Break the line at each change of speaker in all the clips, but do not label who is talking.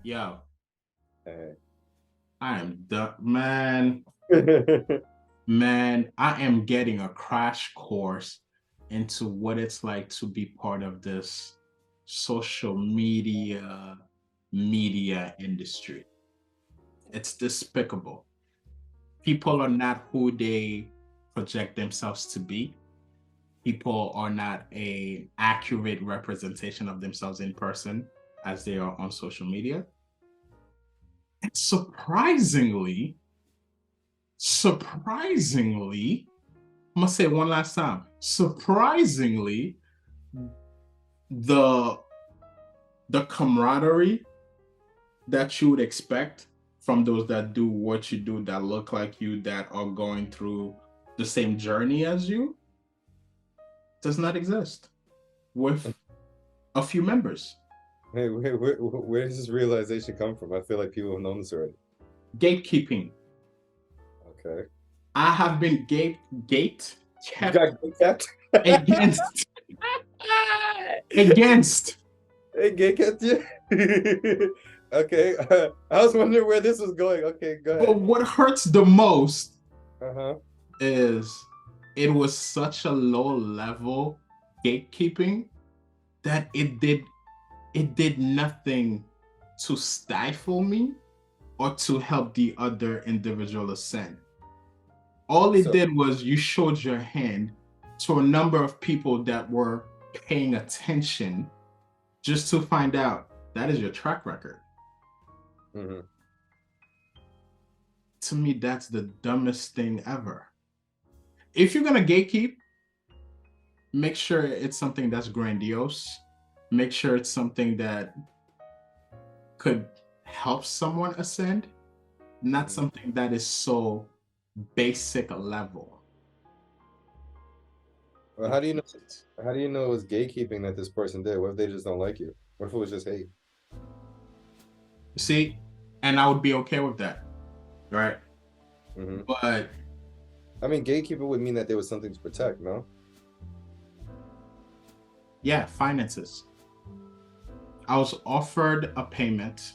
Yo,
Hey.
I am done, man. Man, I am getting a crash course into what it's like to be part of this social media industry. It's despicable. People are not who they project themselves to be. People are not a accurate representation of themselves in person as they are on social media. And surprisingly, I'm gonna say it one last time. Surprisingly, the the camaraderie that you would expect from those that do what you do, that look like you, that are going through the same journey as you, does not exist with a few members.
Hey, where does this realization come from? I feel like people have known this already.
Gatekeeping.
Okay.
I have been gate
You
kept
got kept?
against against.
Hey, get kept you? Okay. I was wondering where this was going. Okay, go
But
ahead.
what hurts the most
Uh-huh.
is it was such a low level gatekeeping that it did nothing to stifle me or to help the other individual ascend. All it
So,
did was you showed your hand to a number of people that were paying attention just to find out that is your track record.
mhm.
To me, that's the dumbest thing ever. If you're gonna gatekeep, make sure it's something that's grandiose. Make sure it's something that could help someone ascend, not
Mhm.
something that is so basic level.
Well,
It isn't.
how do you know it was gatekeeping that this person did? What if they just don't like you? What if it was just hate?
See, and I would be okay with that, right?
Hmm.
But
I mean, gatekeeper would mean that there was something to protect, no?
yeah, finances. I was offered a payment,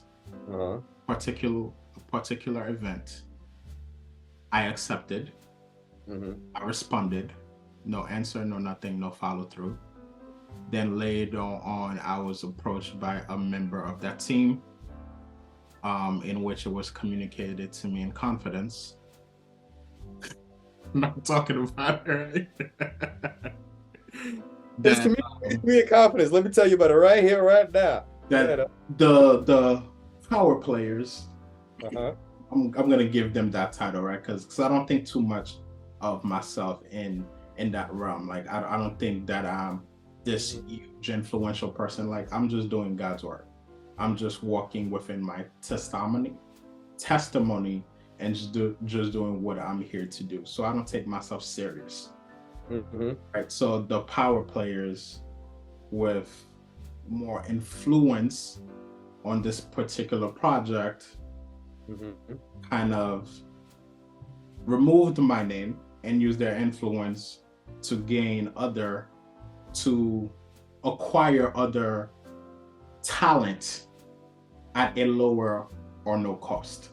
Uh-huh.
particular a particular event. I accepted.
Hmm.
I responded. No answer, no nothing, no follow through. Then later on, I was approached by a member of that team, in which it was communicated to me in confidence. I'm not talking about her.
It's
that
communicated to me in confidence. Let me tell you about it right here, right now. Go
that
ahead.
the power players.
Uh-huh.
I'm gonna give them that title, right? Because I don't think too much of myself in that realm. Like I don't think that I'm this
Hmm.
huge influential person. Like I'm just doing God's work. I'm just walking within my testimony, and just doing what I'm here to do. So I don't take myself serious.
Hmm.
Right. So the power players with more influence on this particular project
Hmm.
kind of removed my name and used their influence to gain other, to acquire other talent at a lower or no cost,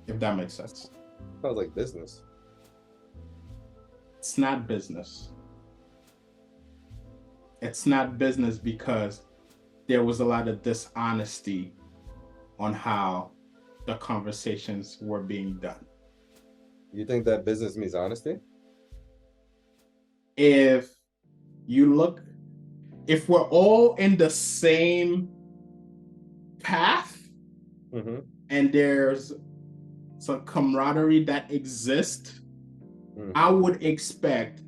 if that makes sense.
Sounds like business.
It's not business. It's not business because there was a lot of dishonesty on how the conversations were being done.
You think that business means honesty?
If you look, if we're all in the same path
Hmm.
and there's some camaraderie that exists, I
Hmm.
would expect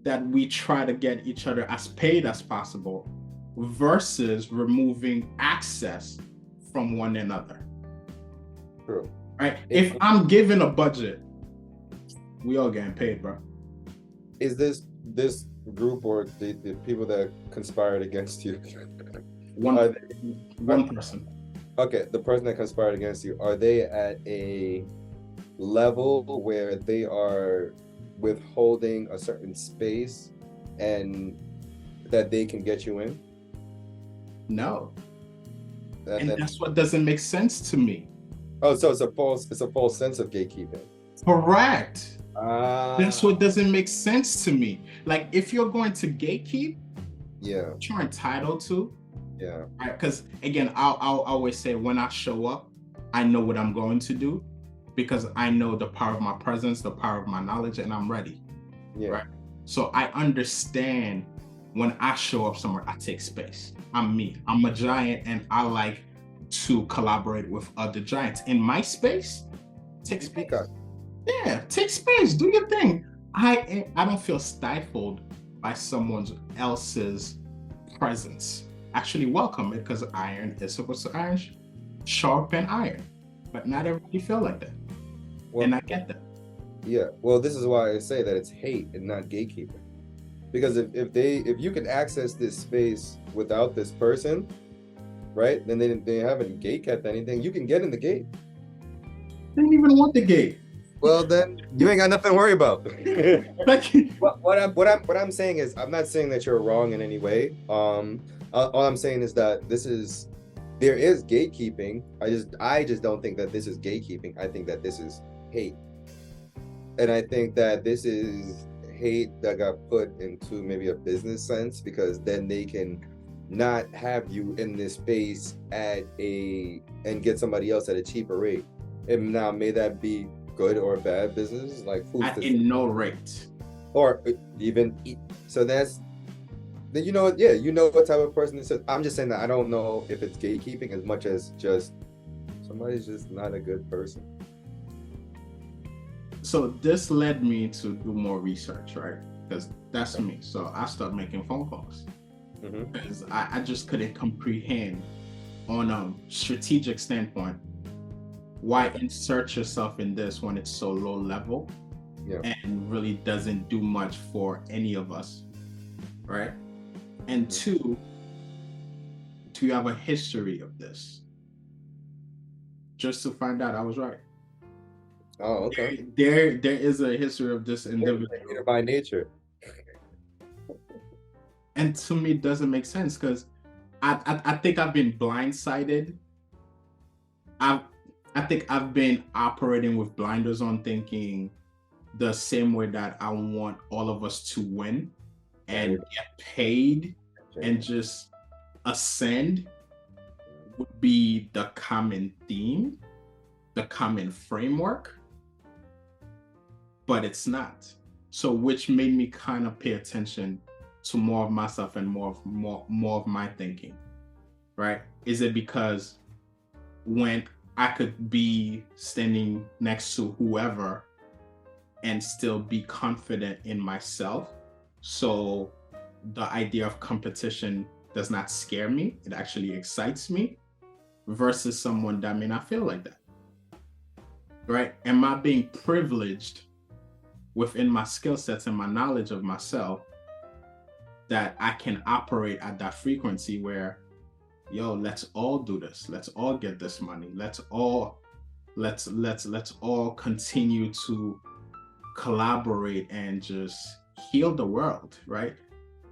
that we try to get each other as paid as possible versus removing access from one another.
True.
Right?
Is,
If I'm given a budget, we all getting paid, bro.
is this group or the people that conspired against you? Are
One
they, are,
one person.
okay, the person that conspired against you, are they at a level where they are withholding a certain space and that they can get you in?
No.
And
And
then
that's what doesn't make sense to me.
oh, so it's a false sense of gatekeeping.
Correct. That's
Ah,
what doesn't make sense to me. Like, if you're going to gatekeep,
yeah,
you're entitled to,
yeah,
right? Because again, I'll always say when I show up, I know what I'm going to do because I know the power of my presence, the power of my knowledge, and I'm ready,
yeah.
right? So I understand when I show up somewhere, I take space. I'm me. I'm a giant, and I like to collaborate with other giants. In my space, take space.
Peacock.
Yeah, take space. Do your thing. I don't feel stifled by someone else's presence. Actually, welcome it because iron is supposed to iron, sharpen iron. But not everybody feel like that,
Well,
and I get that.
yeah. Well, this is why I say that it's hate and not gatekeeping. Because if you can access this space without this person, right? Then they haven't gate kept anything. You can get in the gate.
They didn't even want the gate.
Well, then you ain't got nothing to worry about.
Like,
What I'm saying is, I'm not saying that you're wrong in any way. All I'm saying is that there is gatekeeping. I just don't think that this is gatekeeping. I think that this is hate, and I think that this is hate that got put into maybe a business sense because then they can not have you in this space and get somebody else at a cheaper rate. And now may that be good or bad business? Like who's
at
to
in no rate.
or even so that's then you know, yeah, you know what type of person this is. I'm just saying that I don't know if it's gatekeeping as much as just somebody's just not a good person.
So this led me to do more research, right? Because that's me. So I started making phone calls because I just couldn't comprehend on a strategic standpoint why insert yourself in this when it's so low level and really doesn't do much for any of us, right? And two, do you have a history of this? Just to find out I was right.
Oh, okay.
There is a history of this individual.
By nature.
And to me, it doesn't make sense because I think I've been blindsided. I think I've been operating with blinders on, thinking the same way that I want all of us to win and get paid and just ascend would be the common theme, the common framework, but it's not. So which made me kind of pay attention to more of myself and more of my thinking, right? Is it because when I could be standing next to whoever and still be confident in myself, so the idea of competition does not scare me, it actually excites me, versus someone that may not feel like that, right? Am I being privileged within my skill sets and my knowledge of myself that I can operate at that frequency where, yo, let's all do this, let's all get this money, let's all continue to collaborate and just heal the world, right?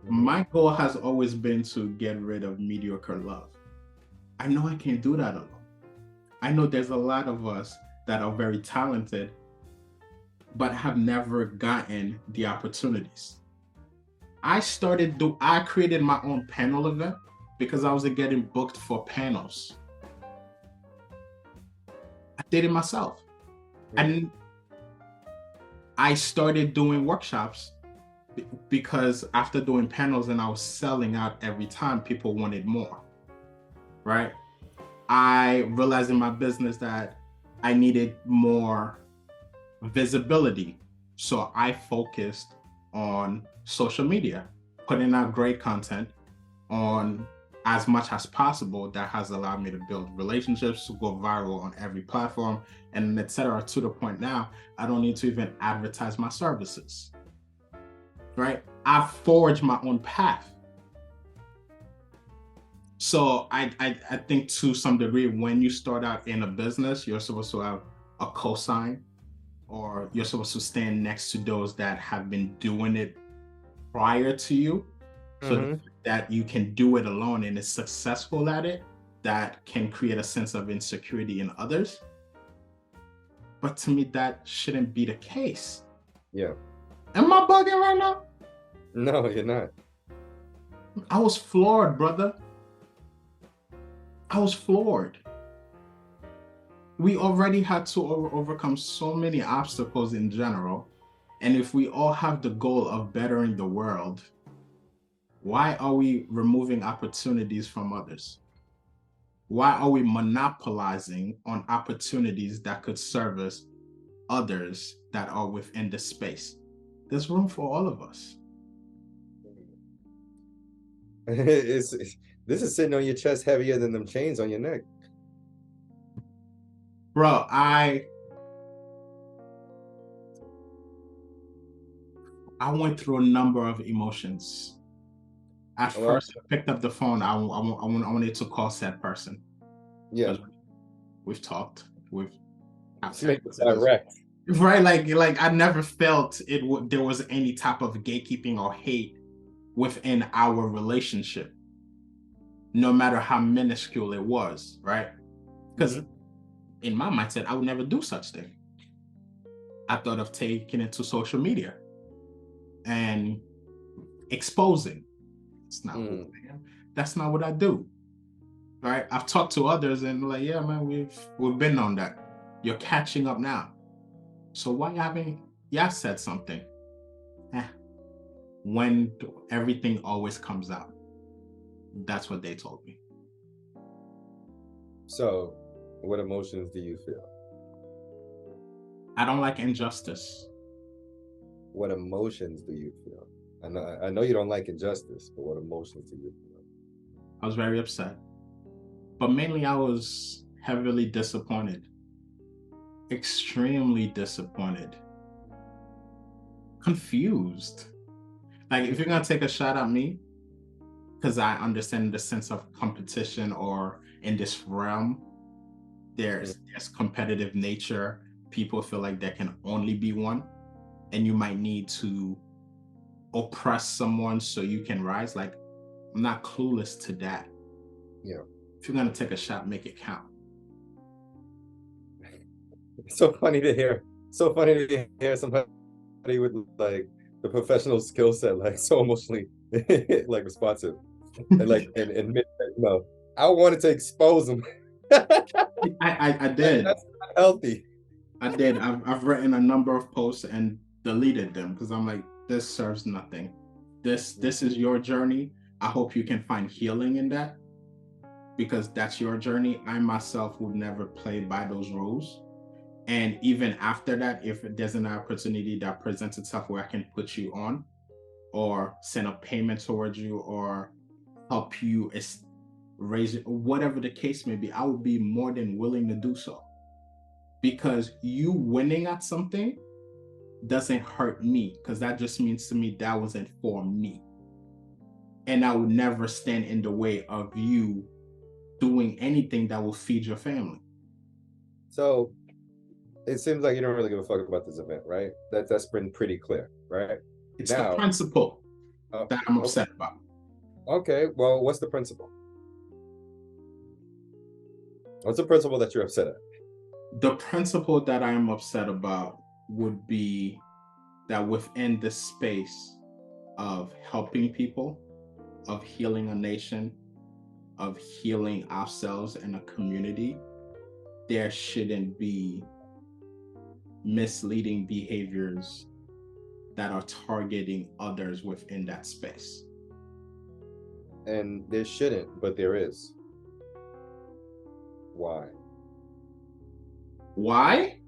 My goal has always been to get rid of mediocre love. I know I can't do that alone. I know there's a lot of us that are very talented but have never gotten the opportunities. I created my own panel event because I wasn't getting booked for panels. I did it myself. And I started doing workshops because after doing panels and I was selling out every time, people wanted more, right? I realized in my business that I needed more visibility. So I focused on social media, putting out great content on as much as possible. That has allowed me to build relationships, to go viral on every platform, and etc. To the point now, I don't need to even advertise my services, right? I've forged my own path. So I think to some degree, when you start out in a business, you're supposed to have a cosign, or you're supposed to stand next to those that have been doing it prior to you, so that you can do it alone and is successful at it. that can create a sense of insecurity in others. But to me, that shouldn't be the case.
Yeah.
Am I bugging right now?
No, you're not.
I was floored, brother. I was floored. We already had to overcome so many obstacles in general. And if we all have the goal of bettering the world, why are we removing opportunities from others? Why are we monopolizing on opportunities that could service others that are within the space? There's room for all of us.
This is sitting on your chest heavier than them chains on your neck.
Bro, I went through a number of emotions. At first, I picked up the phone. I wanted to call said person.
Yeah.
We've talked. We've
make it direct.
Right, like I never felt there was any type of gatekeeping or hate within our relationship, no matter how minuscule it was, right? Because in my mindset, I would never do such thing. I thought of taking it to social media and exposing. It's not who I am. That's not what I do. Right? I've talked to others and like, yeah, man, we've been on that. You're catching up now. So why haven't y'all said something? When everything always comes out. That's what they told me.
So, what emotions do you feel?
I don't like injustice.
What emotions do you feel? I know you don't like injustice, but what emotions do you feel?
I was very upset. But mainly I was heavily disappointed. Extremely disappointed. Confused. Like, if you're gonna take a shot at me, because I understand the sense of competition, or in this realm, there's competitive nature. People feel like there can only be one, and you might need to oppress someone so you can rise. Like, I'm not clueless to that.
Yeah.
If you're gonna take a shot, make it count.
It's so funny to hear. So funny to hear somebody with like the professional skill set, like so emotionally like responsive, and like and admit that, no, I wanted to expose them.
I did.
That's not healthy.
I did. I've written a number of posts and deleted them because I'm like, this serves nothing. This is your journey. I hope you can find healing in that, because that's your journey. I myself would never play by those rules. And even after that, if there's an opportunity that presents itself where I can put you on, or send a payment towards you, or help you raise it, whatever the case may be, I would be more than willing to do so. Because you winning at something doesn't hurt me, because that just means to me that wasn't for me. And I would never stand in the way of you doing anything that will feed your family.
So it seems like you don't really give a fuck about this event, right? That's been pretty clear, right?
It's the principle that I'm upset about.
Okay, well, what's the principle? What's the principle that you're upset at?
The principle that I am upset about would be that within the space of helping people, of healing a nation, of healing ourselves and a community, there shouldn't be misleading behaviors that are targeting others within that space.
And there shouldn't, but there is. Why?
Why?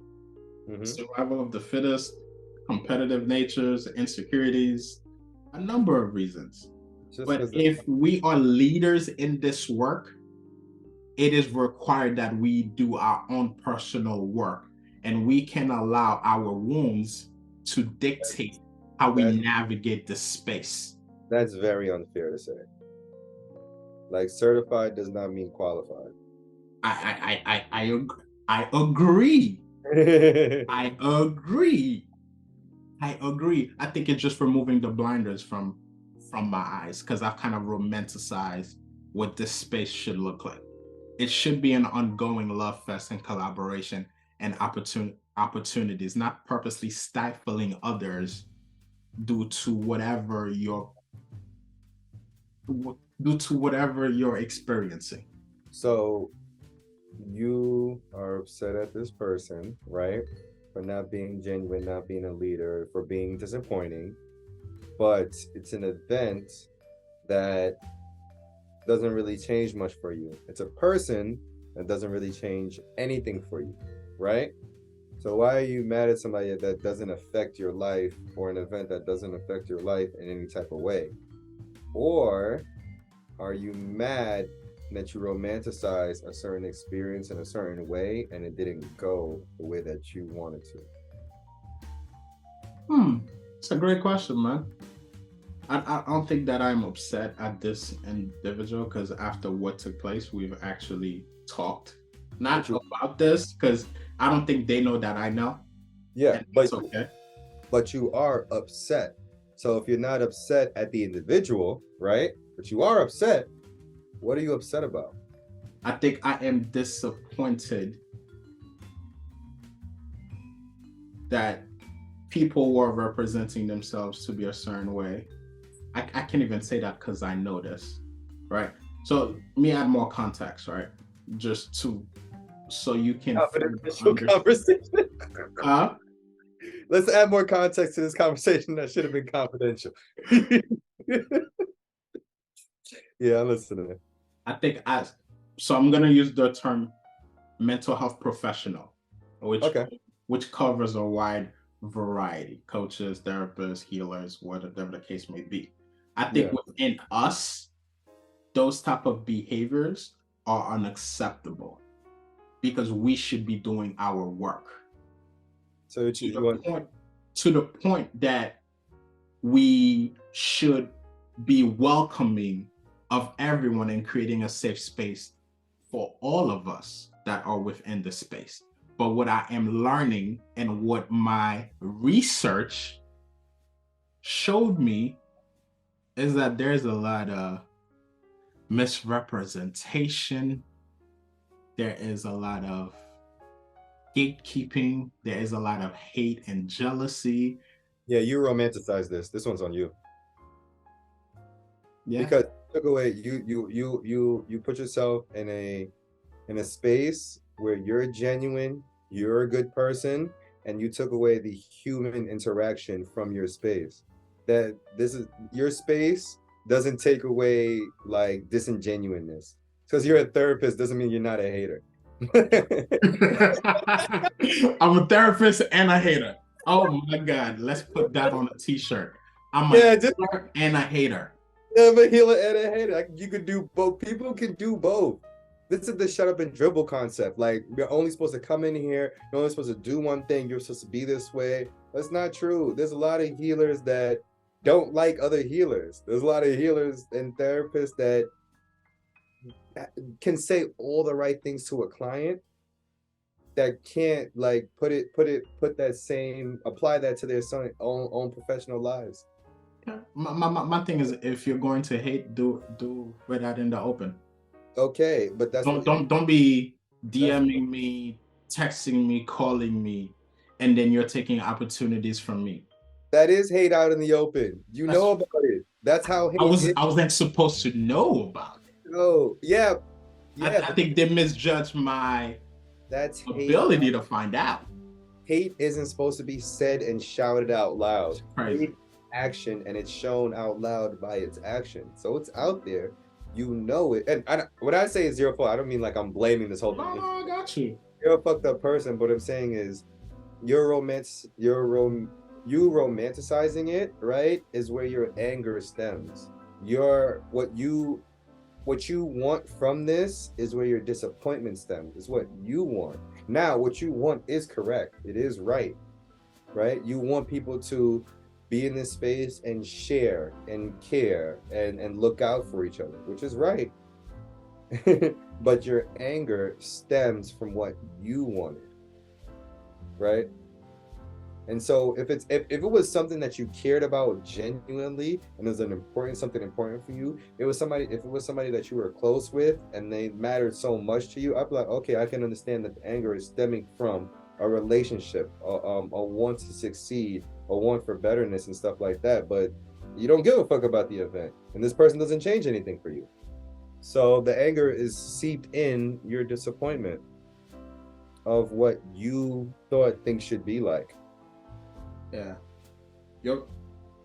Survival of the fittest, competitive natures, insecurities, a number of reasons. But if we are leaders in this work, it is required that we do our own personal work, and we can allow our wounds to dictate how we navigate the space.
That's very unfair to say. Like, certified does not mean qualified.
I agree. I agree. I think it's just removing the blinders from my eyes, because I've kind of romanticized what this space should look like. it should be an ongoing love fest and collaboration and opportunities, not purposely stifling others due to whatever you're due to whatever you're experiencing.
So you are upset at this person, right? For not being genuine, not being a leader, for being disappointing. But it's an event that doesn't really change much for you. It's a person that doesn't really change anything for you, right? So why are you mad at somebody that doesn't affect your life, or an event that doesn't affect your life in any type of way? Or are you mad that you romanticize a certain experience in a certain way and it didn't go the way that you wanted to?
It's a great question, man. I don't think that I'm upset at this individual because after what took place, we've actually talked. Not about this because I don't think they know that I know.
Yeah, but
it's okay.
But you are upset. So if you're not upset at the individual, right? But you are upset, what are you upset about?
I think I am disappointed that people were representing themselves to be a certain way. I can't even say that because I know this, right? So let me add more context, right? Just to so you can
conversation.
Huh?
Let's add more context to this conversation that should have been confidential. Yeah, I'm listening.
I think so I'm gonna use the term mental health professional, which covers a wide variety: coaches, therapists, healers, whatever the case may be. I think within us, those type of behaviors are unacceptable because we should be doing our work.
So
to the point that we should be welcoming of everyone and creating a safe space for all of us that are within the space. But what I am learning and what my research showed me is that there's a lot of misrepresentation. There is a lot of gatekeeping. There is a lot of hate and jealousy.
Yeah, you romanticize this. This one's on you.
Yeah.
Because you took away you put yourself in a space where you're genuine, you're a good person, and you took away the human interaction from your space. That this is your space doesn't take away like disingenuineness. Because you're a therapist doesn't mean you're not a hater.
I'm a therapist and a hater. Oh my God, let's put that on a t-shirt. I'm a healer and a hater.
I'm a healer and a hater. Like, you could do both. People can do both. This is the shut up and dribble concept. Like, you're only supposed to come in here, you're only supposed to do one thing, you're supposed to be this way. That's not true. There's a lot of healers that don't like other healers. There's a lot of healers and therapists that can say all the right things to a client that can't like apply that to their own professional lives.
My thing is, if you're going to hate, do it out in the open.
Okay, but that's
don't be DMing me, texting me, calling me, and then you're taking opportunities from me.
That is hate out in the open. You know about it. That's how hate
I was then supposed to know about it.
Oh, yeah.
I think they misjudged my ability to find out.
Hate isn't supposed to be said and shouted out loud. Hate action, and it's shown out loud by its action. So it's out there. You know it. And what I say is your fault. I don't mean like I'm blaming this whole thing.
No, I got you.
You're a fucked up person. But what I'm saying is you romanticizing it, right, is where your anger stems. What you want from this is where your disappointment stems. Is what you want. Now, what you want is correct. It is right? You want people to be in this space and share and care and look out for each other, which is right. But your anger stems from what you wanted, right? And so if it was something that you cared about genuinely and it was an important something important for you, it was somebody if it was somebody that you were close with and they mattered so much to you, I'd be like, okay, I can understand that the anger is stemming from a relationship, a want to succeed, a want for betterness and stuff like that. But you don't give a fuck about the event, and this person doesn't change anything for you. So the anger is seeped in your disappointment of what you thought things should be like.
Yeah.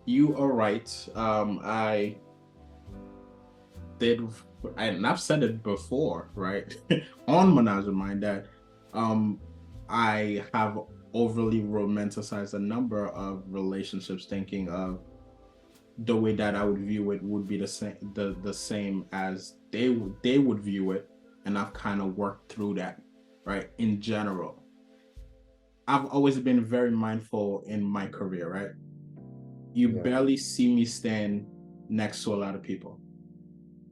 You are right. I did, and I've said it before, right? On Menage à Mind that I have overly romanticized a number of relationships, thinking of the way that I would view it would be the same as they would view it, and I've kind of worked through that, right? In general, I've always been very mindful in my career, right? You
Yeah.
barely see me stand next to a lot of people.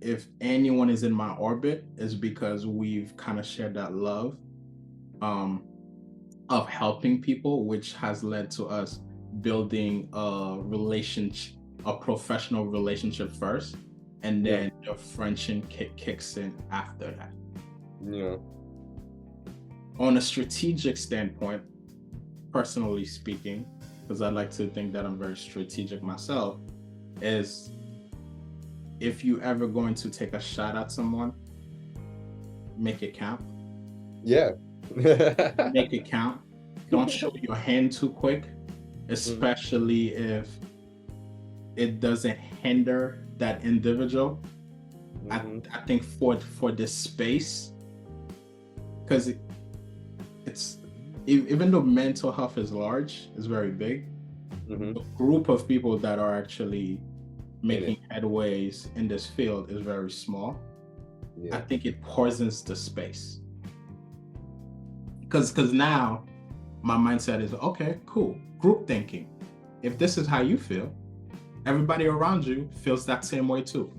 If anyone is in my orbit, is because we've kind of shared that love um, of helping people, which has led to us building a relationship, a professional relationship first, and
Yeah.
then the friendship kicks in after that.
Yeah.
On a strategic standpoint, personally speaking, because I like to think that I'm very strategic myself, is if you ever going to take a shot at someone, make it count.
Yeah.
Make it count. Don't show your hand too quick, especially if it doesn't hinder that individual. I think for this space, because it's even though mental health is large, it's very big. The group of people that are actually making headways in this field is very small. I think it poisons the space. Because now my mindset is, okay, cool, group thinking. If this is how you feel, everybody around you feels that same way too.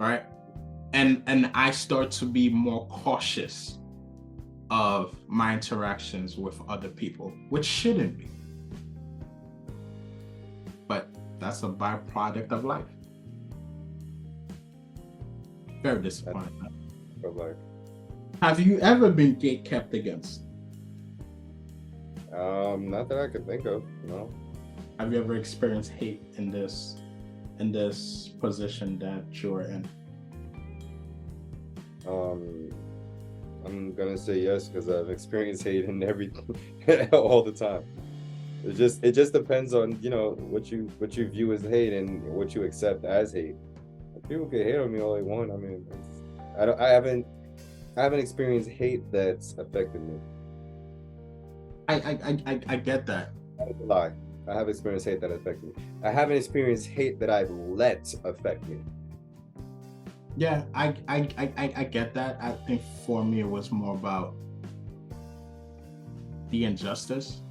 Right? And I start to be more cautious of my interactions with other people, which shouldn't be. But that's a byproduct of life. Very disappointing. Have you ever been gate kept against?
Not that I could think of, no.
Have you ever experienced hate in this position that you're in?
I'm gonna say yes because I've experienced hate in everything all the time. It just depends on what you view as hate and what you accept as hate. People can hate on me all they want. I mean, I haven't experienced hate that's affected me.
I get that.
That's a lie. I have experienced hate that affected me. I haven't experienced hate that I've let affect me.
Yeah, I get that. I think for me it was more about the injustice,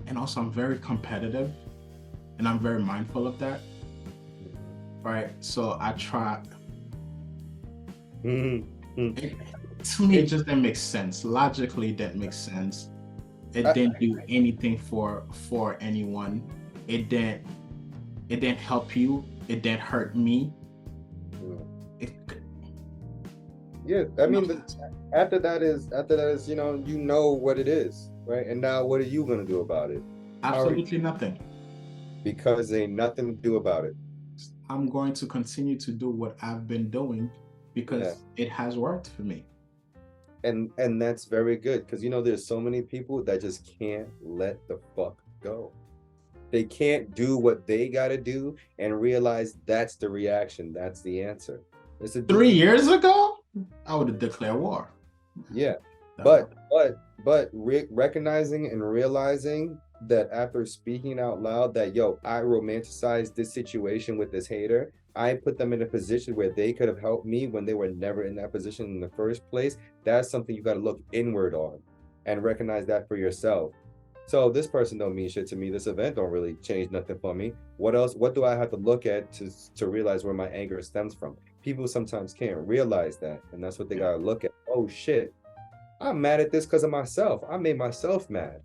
and also I'm very competitive, and I'm very mindful of that. Right, so I try. To me, it just didn't make sense. Logically, that makes sense. It didn't do anything for anyone. It didn't help you. It didn't hurt me.
Yeah, I mean, after that is you know what it is, right? And now what are you gonna do about it?
Absolutely nothing.
Because ain't nothing to do about it.
I'm going to continue to do what I've been doing because it has worked for me.
And that's very good because there's so many people that just can't let the fuck go. They can't do what they gotta do and realize that's the reaction, that's the answer.
3 years ago, I would have declared war.
Yeah, but recognizing and realizing that after speaking out loud that I romanticized this situation with this hater, I put them in a position where they could have helped me when they were never in that position in the first place. That's something you got to look inward on and recognize that for yourself. So this person don't mean shit to me. This event don't really change nothing for me. What else? What do I have to look at to realize where my anger stems from? People sometimes can't realize that, and that's what they gotta look at. Oh shit, I'm mad at this because of myself. I made myself mad.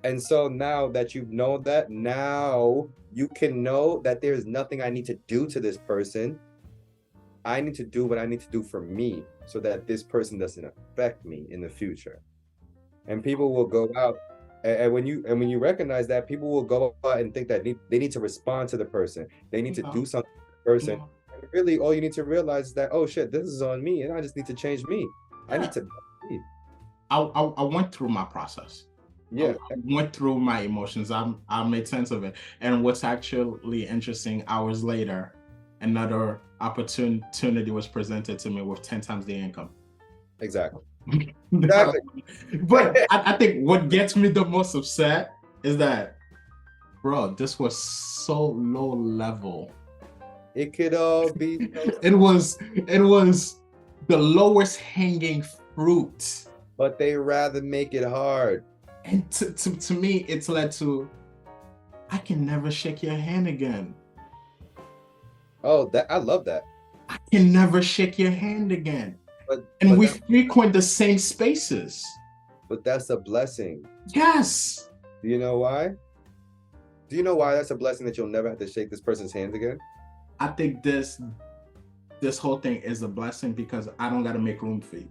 And so now that you know that, now you can know that there's nothing I need to do to this person. I need to do what I need to do for me so that this person doesn't affect me in the future. And people will go out, and when you recognize that, people will go out and think that they need to respond to the person. They need to
No,
do something to the person.
no.
And really, all you need to realize is that, oh shit, this is on me, and I just need to change me. I need
Yeah.
to be.
I went through my process. I
Yeah,
went through my emotions. I made sense of it. And what's actually interesting, hours later, another opportunity was presented to me with 10 times the income.
exactly. Exactly.
But I think what gets me the most upset is that, bro, this was so low level.
It could all be so
It was the lowest hanging fruit.
but they rather make it hard.
And to me, it's led to, I can never shake your hand again.
Oh, that I love that.
I can never shake your hand again.
But
And
but
we
that
frequent the same spaces.
but that's a blessing.
Yes.
Do you know why? Do you know why that's a blessing that you'll never have to shake this person's hands again?
I think this whole thing is a blessing because I don't gotta make room for you.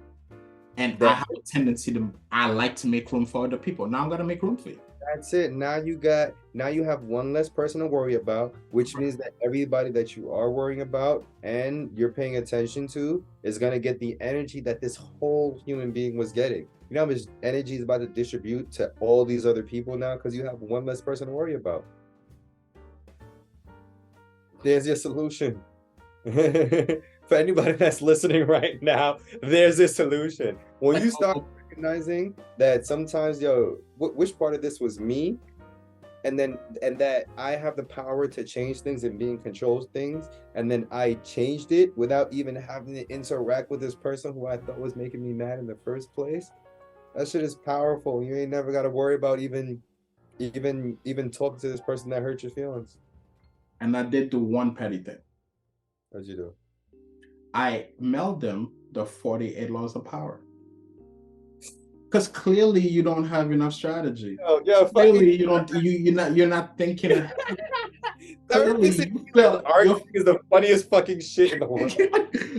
And I
That
have a tendency I like to make room for other people. Now I'm gonna make room for you.
that's it. Now you have one less person to worry about, which means that everybody that you are worrying about and you're paying attention to is gonna get the energy that this whole human being was getting. You know how much energy is about to distribute to all these other people now because you have one less person to worry about. There's your solution. For anybody that's listening right now, there's a solution. When
Like,
you start recognizing that sometimes, yo, which part of this was me, and that I have the power to change things and be in control of things, and then I changed it without even having to interact with this person who I thought was making me mad in the first place. That shit is powerful. You ain't never got to worry about even talking to this person that hurt your feelings.
and I did do one petty thing.
What'd you do?
I mailed them the 48 laws of power. Because clearly you don't have enough strategy.
Oh, yeah,
Clearly you don't you're not thinking ahead. Clearly you feel
arguing is the funniest fucking shit in the world.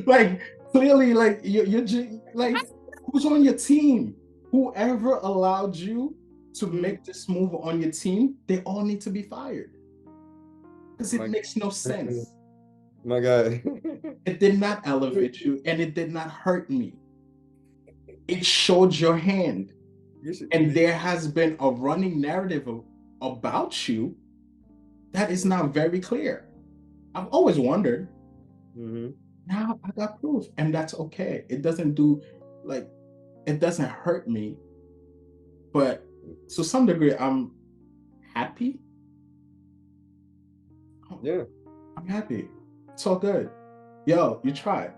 like clearly like you're just like, who's on your team? Whoever allowed you to make this move on your team, they all need to be fired. Because it makes no sense.
My God.
It did not elevate you and it did not hurt me. It showed your hand. And there has been a running narrative about you that is now very clear. I've always wondered. Now I got proof, and that's okay. It doesn't hurt me, but to some degree, I'm happy.
Yeah.
I'm happy. It's all good. Yo, you tried.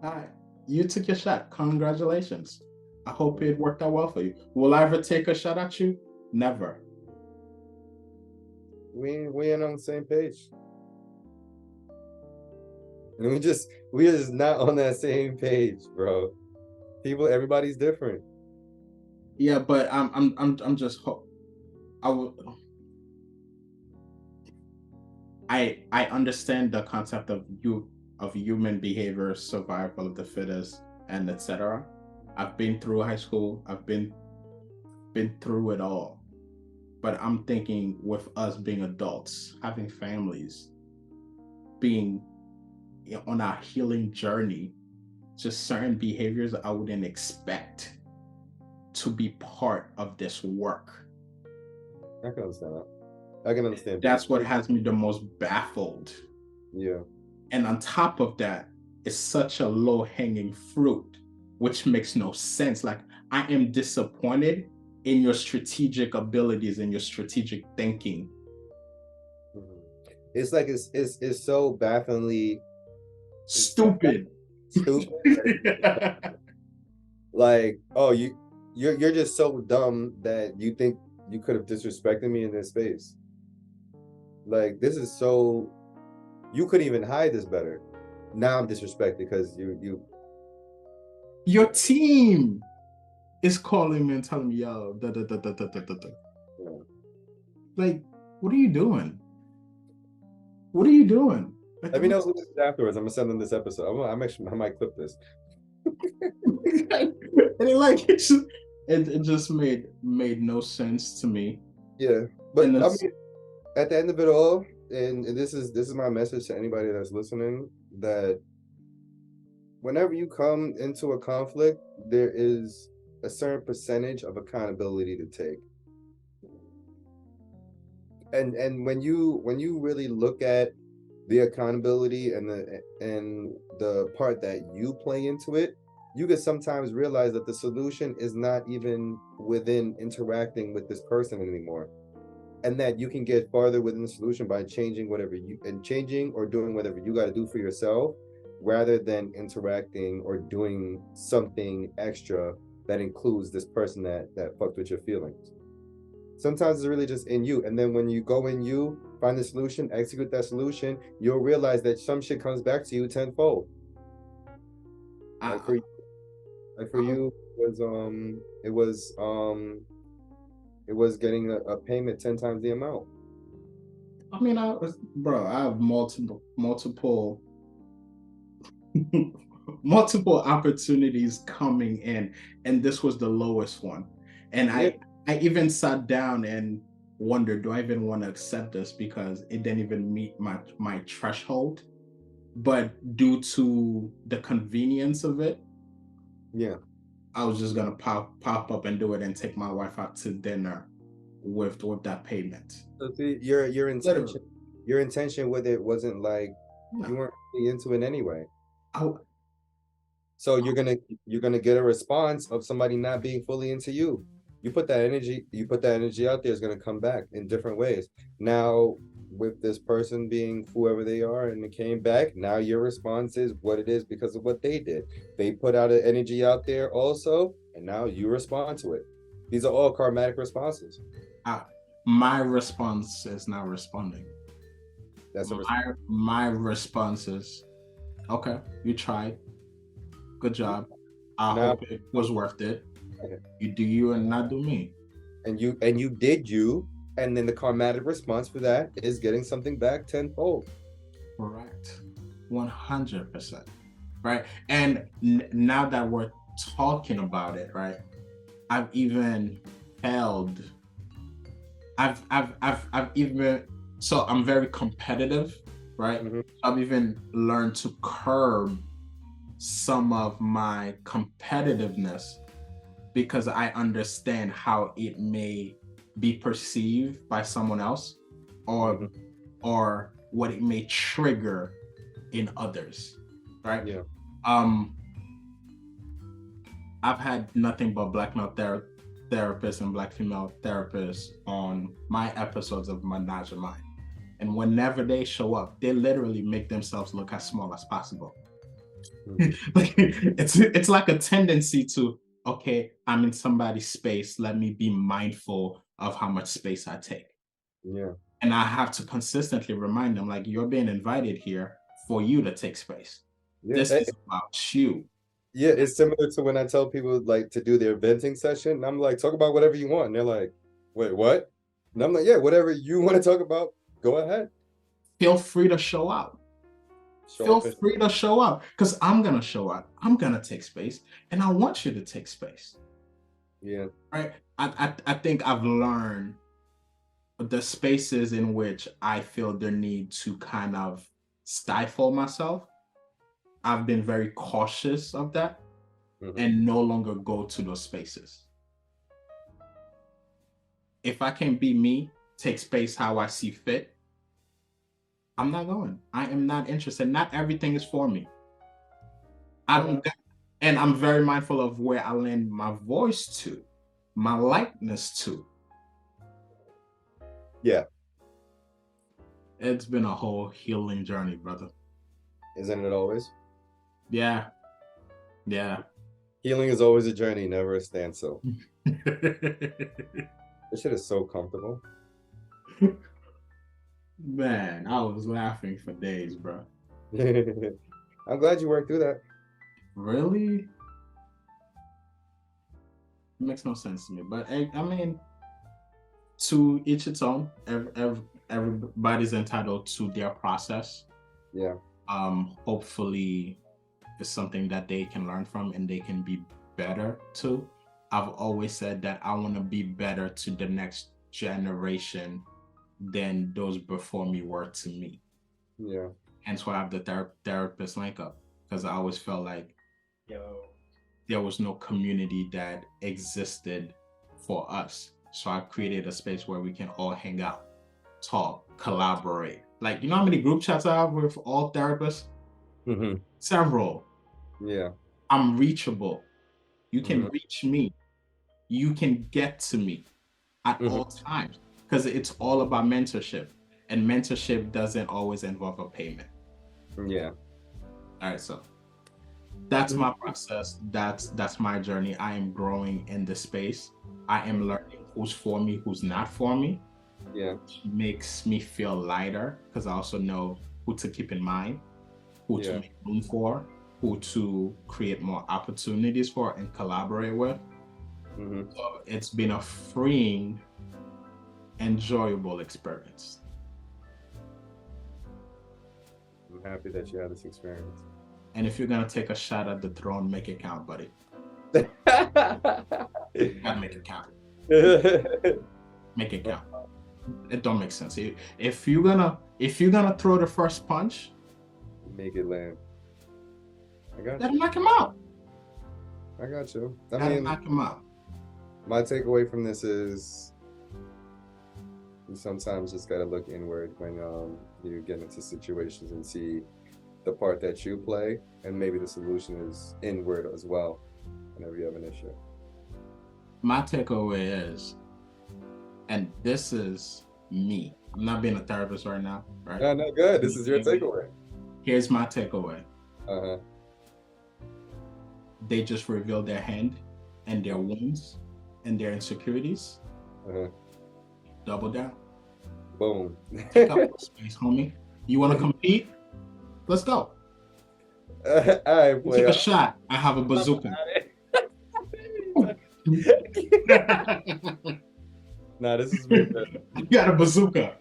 All right. You took your shot. Congratulations. I hope it worked out well for you. Will I ever take a shot at you? Never.
We ain't on the same page. And we just not on that same page, bro. Everybody's different.
Yeah, but I'm just I understand the concept of human behavior, survival of the fittest, and etc. I've been through high school. I've been through it all. But I'm thinking with us being adults, having families, being on our healing journey, just certain behaviors I wouldn't expect to be part of this work.
I can understand that. I can understand.
That's what has me the most baffled.
Yeah.
And on top of that, it's such a low-hanging fruit, which makes no sense. Like, I am disappointed in your strategic abilities and your strategic thinking.
It's like it's so bafflingly
stupid.
Like, oh, you're just so dumb that you think you could have disrespected me in this space. Like, this is so, you couldn't even hide this better. Now I'm disrespected because
your team is calling me and telling me, yo, da, da, da, da, da, da, da.
Yeah.
Like, what are you doing? What are you doing? Like,
Let me know who this is afterwards. I'm gonna send them this episode. I might clip this.
and it just made no sense to me.
Yeah,
And
but I
it's
mean, at the end of it all, and this is my message to anybody that's listening, that whenever you come into a conflict, there is a certain percentage of accountability to take. And when you really look at the accountability and the part that you play into it, you can sometimes realize that the solution is not even within interacting with this person anymore, and that you can get farther within the solution by changing or doing whatever you got to do for yourself, rather than interacting or doing something extra that includes this person that fucked with your feelings. Sometimes it's really just in you, and then when you go in you, find the solution, execute that solution, you'll realize that some shit comes back to you tenfold.
I,
like for like for
I,
you, it was getting a payment 10 times the amount.
I mean, bro, I have multiple opportunities coming in, and this was the lowest one. And
Yeah,
I even sat down and wondered, do I even want to accept this because it didn't even meet my threshold? But due to the convenience of it,
yeah.
I was just gonna pop up and do it and take my wife out to dinner with that payment.
So see, your
Literally,
intention with it wasn't like you
no.
weren't really into it anyway.
I,
So you're gonna get a response of somebody not being fully into you. You put that energy out there, is gonna come back in different ways. Now, with this person being whoever they are and it came back, now your response is what it is because of what they did. They put out an energy out there also, and now you respond to it. These are all karmatic responses.
I, my response is not responding.
That's a response.
My response is okay. You tried. Good job. I
Now,
hope it was worth it.
okay.
You do you and not do me.
And you did you, and then the karmatic response for that is getting something back tenfold.
Correct. 100%. Right. And now that we're talking about it, right? I've even held. I've even so I'm very competitive, right?
Mhm.
I've even learned to curb some of my competitiveness because I understand how it may be perceived by someone else, or
Mhm.
or what it may trigger in others, right?
Yeah.
Um, I've had nothing but black male therapists and black female therapists on my episodes of Ménage À Mind, and whenever they show up, they literally make themselves look as small as possible.
Mhm.
Like it's like a tendency to, okay, I'm in somebody's space, let me be mindful of how much space I take.
Yeah.
And I have to consistently remind them, like, you're being invited here for you to take space.
Yeah.
This is about you.
Yeah, it's similar to when I tell people like to do their venting session. And I'm like, talk about whatever you want. And they're like, wait, what? And I'm like, yeah, whatever you want to talk about, go ahead.
Feel free to show out.
Show
Feel
up and
free to show out because I'm gonna show out. I'm gonna take space, and I want you to take space.
yeah.
Right? I think I've learned the spaces in which I feel the need to kind of stifle myself. I've been very cautious of that
Mhm.
and no longer go to those spaces. If I can be me, take space how I see fit, I'm not going. I am not interested. Not everything is for me. I don't, and I'm very mindful of where I lend my voice to, my likeness to.
Yeah.
It's been a whole healing journey, brother.
Isn't it always?
Yeah, yeah.
Healing is always a journey, never a standstill. This shit is so comfortable.
Man, I was laughing for days, bro.
I'm glad you worked through that.
Really? It makes no sense to me. But I mean, To each its own. Everybody's entitled to their process.
Yeah.
Hopefully it's something that they can learn from and they can be better too. I've always said that I want to be better to the next generation than those before me were to me.
Yeah.
Hence why I have the therapist link up, because I always felt like there was no community that existed for us. So I created a space where we can all hang out, talk, collaborate. Like, you know how many group chats I have with all therapists?
Mm-hmm.
Several.
Yeah.
I'm reachable. You can
Mm-hmm.
reach me. You can get to me at
Mm-hmm.
all times, because it's all about mentorship. And mentorship doesn't always involve a payment.
Yeah.
All right, so that's my process. That's my journey. I am growing in this space. I am learning who's for me, who's not for me.
Yeah.
It makes me feel lighter because I also know who to keep in mind, who to
Yeah.
make room for, who to create more opportunities for and collaborate with.
Mm-hmm.
So it's been a freeing, enjoyable experience.
I'm happy that you had this experience.
And if you're gonna take a shot at the throne, make it count, buddy. You gotta make it count. Make it count. It don't make sense. If you're gonna throw the first punch,
Make it land. I got
gotta
you.
knock him out.
I got you. I
Gotta
mean,
knock him out.
my takeaway from this is you sometimes just gotta look inward when you get into situations and see the part that you play, and maybe the solution is inward as well whenever you have an issue.
My takeaway is, and this is me. I'm not being a therapist right now, right?
No, no, good. This is your takeaway.
Here's my takeaway.
Uh-huh.
They just reveal their hand and their wounds and their insecurities.
Uh-huh.
Double down.
Boom.
Take up space, homie. You want to compete? Let's go.
All right,
Take
boy.
a shot. I have a bazooka.
Nah, this is really good.
You got a bazooka,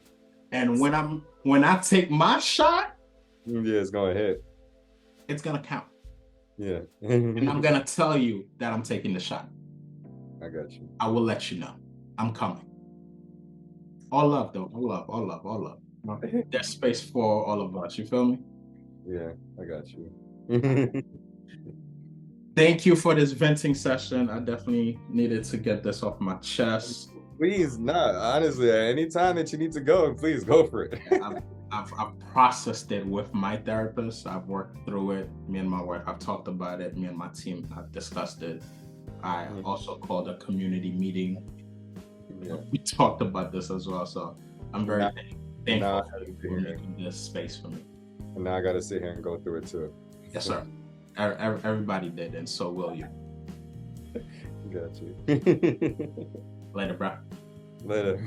and when I take my shot,
Yeah, it's gonna hit.
it's gonna count,
Yeah.
and I'm gonna tell you that I'm taking the shot.
I got you.
I will let you know. I'm coming. All love, though. All love. There's space for all of us. You feel me?
Yeah, I got you.
Thank you for this venting session. I definitely needed to get this off my chest.
Please, not honestly. Anytime that you need to go, please go for it.
I've processed it with my therapist. I've worked through it. Me and my wife have talked about it. Me and my team have discussed it. I also called a community meeting.
Yeah.
We talked about this as well. So I'm very thankful for making this space for me.
And now I gotta sit here and go through it too.
Yes, sir. Everybody did, and so will you.
Got you.
Later, bro.
Later.